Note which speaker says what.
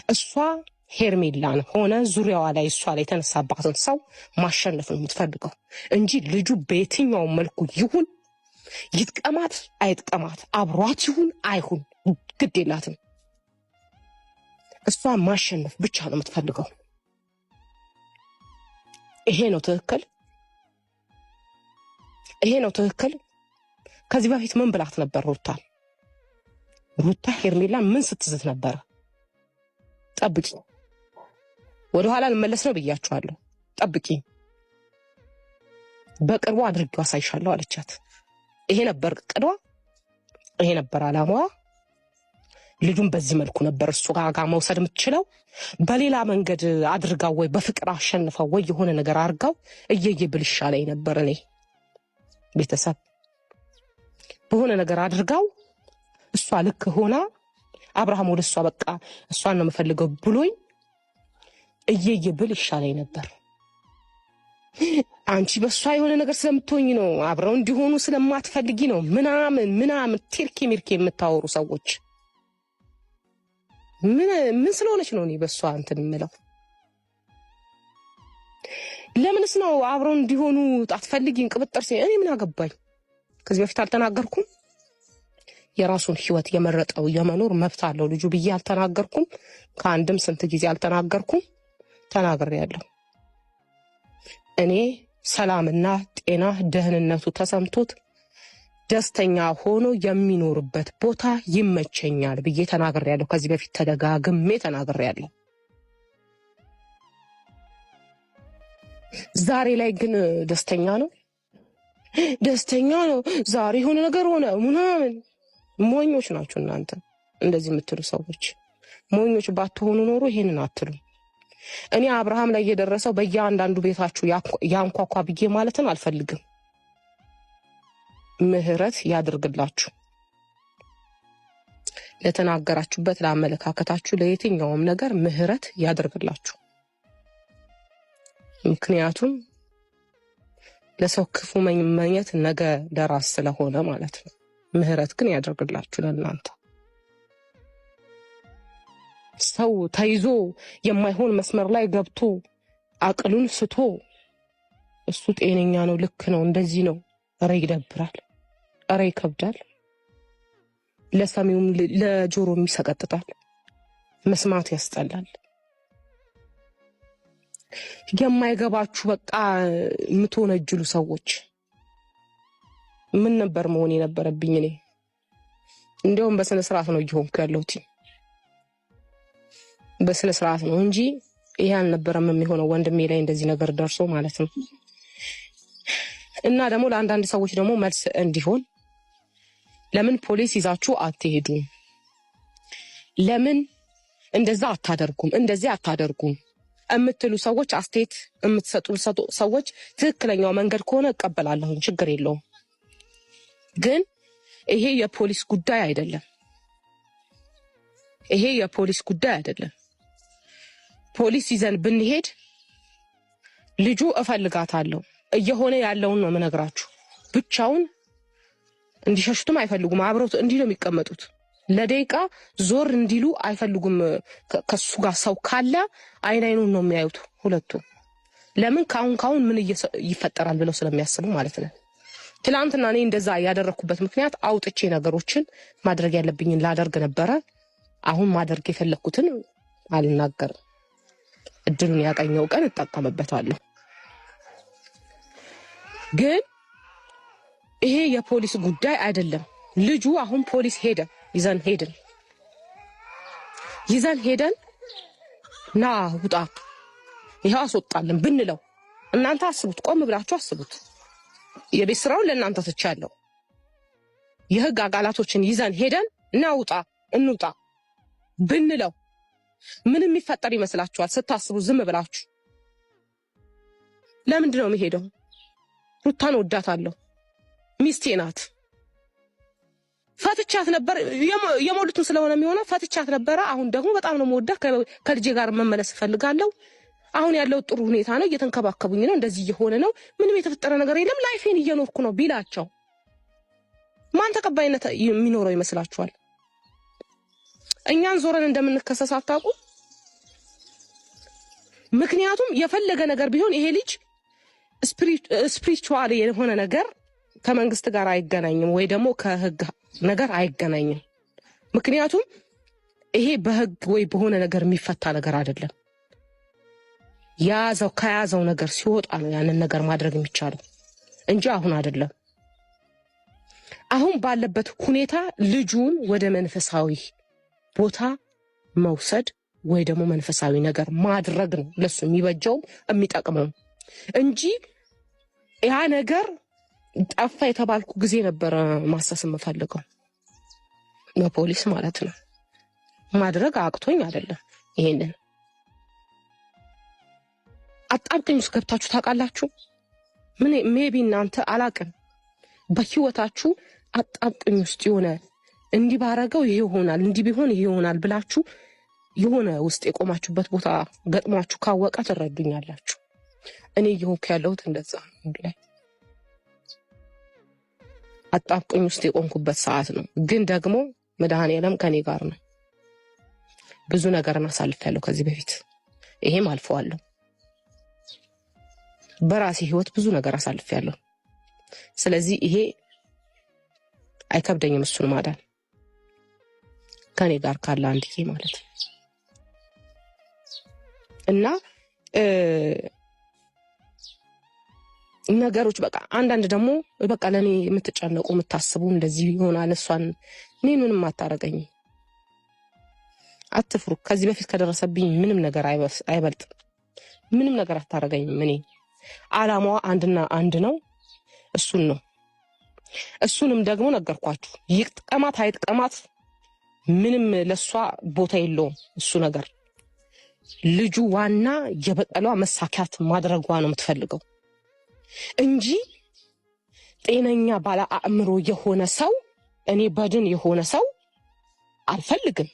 Speaker 1: እሷ ሄርሜላን ሆነ ዙሪያዋ ላይ እሷ ላይ የተነሳባትን ሰው ማሸነፍ ነው የምትፈልገው እንጂ ልጁ በየትኛው መልኩ ይሁን ይጥቀማት አይጥቀማት አብሯት ይሁን አይሁን ግድ የላትም። እሷ ማሸነፍ ብቻ ነው የምትፈልገው። ይሄ ነው ትክክል። ይሄ ነው ትክክል። ከዚህ በፊት ምን ብላት ነበር ሩታ ሄርሜላ ምን ስትዝት ነበር? ጠብቂ፣ ወደኋላ ልመለስ ነው ብያችኋለሁ። ጠብቂ፣ በቅርቡ አድርጌው አሳይሻለሁ አለቻት። ይሄ ነበር ቅዷ፣ ይሄ ነበር አላማዋ። ልጁን በዚህ መልኩ ነበር እሱ ጋር መውሰድ የምትችለው። በሌላ መንገድ አድርጋው ወይ በፍቅር አሸንፈው ወይ የሆነ ነገር አድርጋው እየየብል ይሻለኝ ነበር። እኔ ቤተሰብ በሆነ ነገር አድርጋው እሷ ልክ ሆና አብርሃም ወደ እሷ በቃ እሷን ነው የምፈልገው ብሎኝ እየየብል ይሻለኝ ነበር። አንቺ በሷ የሆነ ነገር ስለምትሆኝ ነው አብረው እንዲሆኑ ስለማትፈልጊ ነው ምናምን ቲርኪ ሚርኪ የምታወሩ ሰዎች ምን ስለሆነች ነው እኔ በሷ እንትን የምለው? ለምንስ ነው አብረው እንዲሆኑ አትፈልጊን? ቅብጥር እኔ ምን አገባኝ? ከዚህ በፊት አልተናገርኩም? የራሱን ህይወት የመረጠው የመኖር መብት አለው ልጁ ብዬ አልተናገርኩም? ከአንድም ስንት ጊዜ አልተናገርኩም? ተናግሬያለሁ። እኔ ሰላምና ጤና ደህንነቱ ተሰምቶት ደስተኛ ሆኖ የሚኖርበት ቦታ ይመቸኛል ብዬ ተናግሬያለሁ። ከዚህ በፊት ተደጋግሜ ተናግሬያለሁ። ዛሬ ላይ ግን ደስተኛ ነው ዛሬ የሆነ ነገር ሆነ ምናምን። ሞኞች ናችሁ እናንተ እንደዚህ የምትሉ ሰዎች። ሞኞች ባትሆኑ ኖሮ ይሄንን አትሉ። እኔ አብርሃም ላይ የደረሰው በእያንዳንዱ ቤታችሁ ያንኳኳ ብዬ ማለትን አልፈልግም። ምህረት ያድርግላችሁ። ለተናገራችሁበት፣ ለአመለካከታችሁ፣ ለየትኛውም ነገር ምህረት ያድርግላችሁ። ምክንያቱም ለሰው ክፉ መመኘት ነገ ለራስ ስለሆነ ማለት ነው። ምህረት ግን ያድርግላችሁ ለእናንተ። ሰው ተይዞ የማይሆን መስመር ላይ ገብቶ አቅሉን ስቶ እሱ ጤነኛ ነው ልክ ነው እንደዚህ ነው፣ ኧረ ይደብራል፣ ኧረ ይከብዳል፣ ለሰሚውም ለጆሮም ይሰቀጥጣል፣ መስማት ያስጠላል። የማይገባችሁ በቃ የምትወነጅሉ ሰዎች ምን ነበር መሆን የነበረብኝ እኔ? እንደውም በስነ ስርዓት ነው እየሆንኩ ያለሁት፣ በስነ ስርዓት ነው እንጂ ይሄ አልነበረም የሚሆነው ወንድሜ ላይ እንደዚህ ነገር ደርሶ ማለት ነው። እና ደግሞ ለአንዳንድ ሰዎች ደግሞ መልስ እንዲሆን ለምን ፖሊስ ይዛችሁ አትሄዱም? ለምን እንደዛ አታደርጉም? እንደዚህ አታደርጉም የምትሉ ሰዎች፣ አስተያየት የምትሰጡ ሰዎች ትክክለኛው መንገድ ከሆነ እቀበላለሁ፣ ችግር የለውም። ግን ይሄ የፖሊስ ጉዳይ አይደለም። ይሄ የፖሊስ ጉዳይ አይደለም። ፖሊስ ይዘን ብንሄድ ልጁ እፈልጋታለሁ እየሆነ ያለውን ነው የምነግራችሁ። ብቻውን እንዲሸሽቱም አይፈልጉም። አብረውት እንዲህ ነው የሚቀመጡት። ለደቂቃ ዞር እንዲሉ አይፈልጉም። ከሱ ጋር ሰው ካለ አይኑን ነው የሚያዩት ሁለቱ። ለምን ካሁን ምን ይፈጠራል ብለው ስለሚያስቡ ማለት ነው። ትላንትና እኔ እንደዛ ያደረኩበት ምክንያት አውጥቼ ነገሮችን ማድረግ ያለብኝን ላደርግ ነበረ። አሁን ማድረግ የፈለኩትን አልናገርም። እድሉን ያቀኘው ቀን እጠቀምበታለሁ። ግን ይሄ የፖሊስ ጉዳይ አይደለም። ልጁ አሁን ፖሊስ ሄደ፣ ይዘን ሄደን ና ውጣ ይሄው አስወጣልን ብንለው እናንተ አስቡት፣ ቆም ብላችሁ አስቡት። የቤት ስራውን ለእናንተ ትቻለሁ። የህግ አካላቶችን ይዘን ሄደን እናውጣ እንውጣ ብንለው ምን የሚፈጠር ይመስላችኋል? ስታስቡ ዝም ብላችሁ ለምንድን ነው የሚሄደው? ሩታን ወዳታለሁ፣ ሚስቴ ናት። ፈትቻት ነበር፣ የሞሉትን ስለሆነ የሚሆነው ፈትቻት ነበረ። አሁን ደግሞ በጣም ነው የምወዳት፣ ከልጄ ጋር መመለስ እፈልጋለሁ። አሁን ያለው ጥሩ ሁኔታ ነው፣ እየተንከባከቡኝ ነው፣ እንደዚህ እየሆነ ነው፣ ምንም የተፈጠረ ነገር የለም፣ ላይፌን እየኖርኩ ነው ቢላቸው ማን ተቀባይነት የሚኖረው ይመስላችኋል? እኛን ዞረን እንደምንከሰስ አታውቁ? ምክንያቱም የፈለገ ነገር ቢሆን ይሄ ልጅ ስፒሪቹዋል የሆነ ነገር ከመንግስት ጋር አይገናኝም ወይ ደግሞ ከህግ ነገር አይገናኝም። ምክንያቱም ይሄ በህግ ወይ በሆነ ነገር የሚፈታ ነገር አይደለም። ከያዘው ነገር ሲወጣ ነው ያንን ነገር ማድረግ የሚቻለው እንጂ አሁን አይደለም። አሁን ባለበት ሁኔታ ልጁን ወደ መንፈሳዊ ቦታ መውሰድ ወይ ደግሞ መንፈሳዊ ነገር ማድረግ ነው ለሱ የሚበጀው የሚጠቅመው እንጂ ያ ነገር ጠፋ የተባልኩ ጊዜ ነበር ማሰስ የምፈልገው በፖሊስ ማለት ነው። ማድረግ አቅቶኝ አይደለም። ይሄንን አጣብቀኝ ውስጥ ገብታችሁ ታውቃላችሁ? ሜቢ እናንተ አላቅም በህይወታችሁ አጣብቀኝ ውስጥ የሆነ እንዲህ ባረገው ይሄ ይሆናል እንዲህ ቢሆን ይሄ ይሆናል ብላችሁ የሆነ ውስጥ የቆማችሁበት ቦታ ገጥሟችሁ ካወቃ ትረዱኛላችሁ። እኔ እየሆንኩ ያለሁት እንደዛ ነው። አጣብቀኝ ውስጥ የቆምኩበት ሰዓት ነው። ግን ደግሞ መድኃኔዓለም ከኔ ጋር ነው። ብዙ ነገርን አሳልፌያለሁ ከዚህ በፊት ይሄም አልፈዋለሁ። በራሴ ህይወት ብዙ ነገር አሳልፌያለሁ። ስለዚህ ይሄ አይከብደኝም እሱን ማዳን ከኔ ጋር ካለ አንድዬ ማለት ነው። እና ነገሮች በቃ አንዳንድ ደግሞ በቃ ለኔ የምትጨነቁ የምታስቡ እንደዚህ ይሆናል እሷን እኔ ምንም አታረገኝ አትፍሩ። ከዚህ በፊት ከደረሰብኝ ምንም ነገር አይበልጥም። ምንም ነገር አታረገኝም። እኔ አላማዋ አንድና አንድ ነው፣ እሱን ነው። እሱንም ደግሞ ነገርኳችሁ። ይጥቀማት አይጥቀማት ምንም ለሷ ቦታ የለውም። እሱ ነገር ልጁ ዋና የበቀሏ መሳካት ማድረጓ ነው የምትፈልገው እንጂ ጤነኛ ባለ አእምሮ የሆነ ሰው እኔ በድን የሆነ ሰው አልፈልግም።